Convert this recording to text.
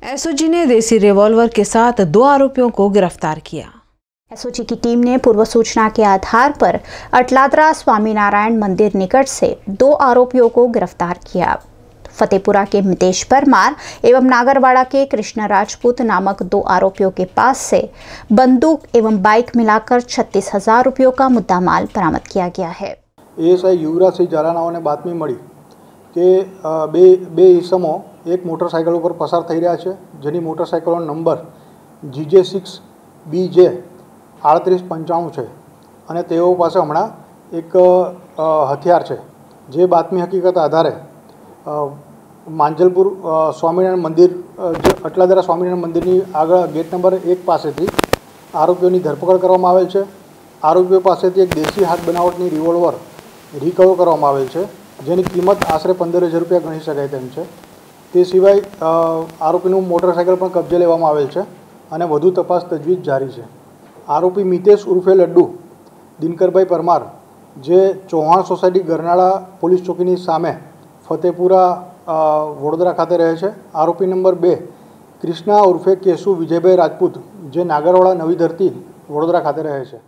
SOG ने देसी revolver के साथ 2 आरोपियों को गिरफ्तार किया। एसओजी की टीम ने पूर्व सूचना के आधार पर अटलादरा स्वामीनारायण मंदिर निकट से 2 आरोपियों को गिरफ्तार किया। फतेहपुरा के मितेश परमार एवं नागरवाड़ा के कृष्णा राजपूत नामक 2 आरोपियों के पास से बंदूक एवं बाइक मिलाकर 36,000 रुपयों का मुद्दामाल बरामद किया गया है। एएसआई युवराजसिंह जारानाओने बातमी मળી કે બે ઈસમો એક મોટરસાઇકલ ઉપર પસાર થઈ રહ્યા છે, જેની મોટરસાઇકલનો નંબર GJ6BJ 3895 છે અને તેઓ પાસે હમણાં એક હથિયાર છે। જે બાતમી હકીકત આધારે માંજલપુર સ્વામિનારાયણ મંદિર અટલાદરા સ્વામિનારાયણ મંદિરની આગળ ગેટ નંબર 1 પાસેથી આરોપીઓની ધરપકડ કરવામાં આવેલ છે। આરોપીઓ પાસેથી એક દેશી હાથ બનાવટની રિવોલ્વર રિકવર કરવામાં આવેલ છે, જેની કિંમત આશરે 15,000 રૂપિયા ગણી શકાય તેમ છે। તે સિવાય આરોપીનું મોટરસાઇકલ પણ કબજે લેવામાં આવેલ છે અને વધુ તપાસ તજવીજ જારી છે। આરોપી મિતેશ ઉર્ફે લડ્ડુ દિનકરભાઈ પરમાર, જે ચૌહાણ સોસાયટી ગરનાળા પોલીસ ચોકીની સામે ફતેપુરા વડોદરા ખાતે રહે છે। આરોપી નંબર 2 કૃષ્ણા ઉર્ફે કેશુ વિજયભાઈ રાજપૂત, જે નાગરવાડા નવી ધરતી વડોદરા ખાતે રહે છે।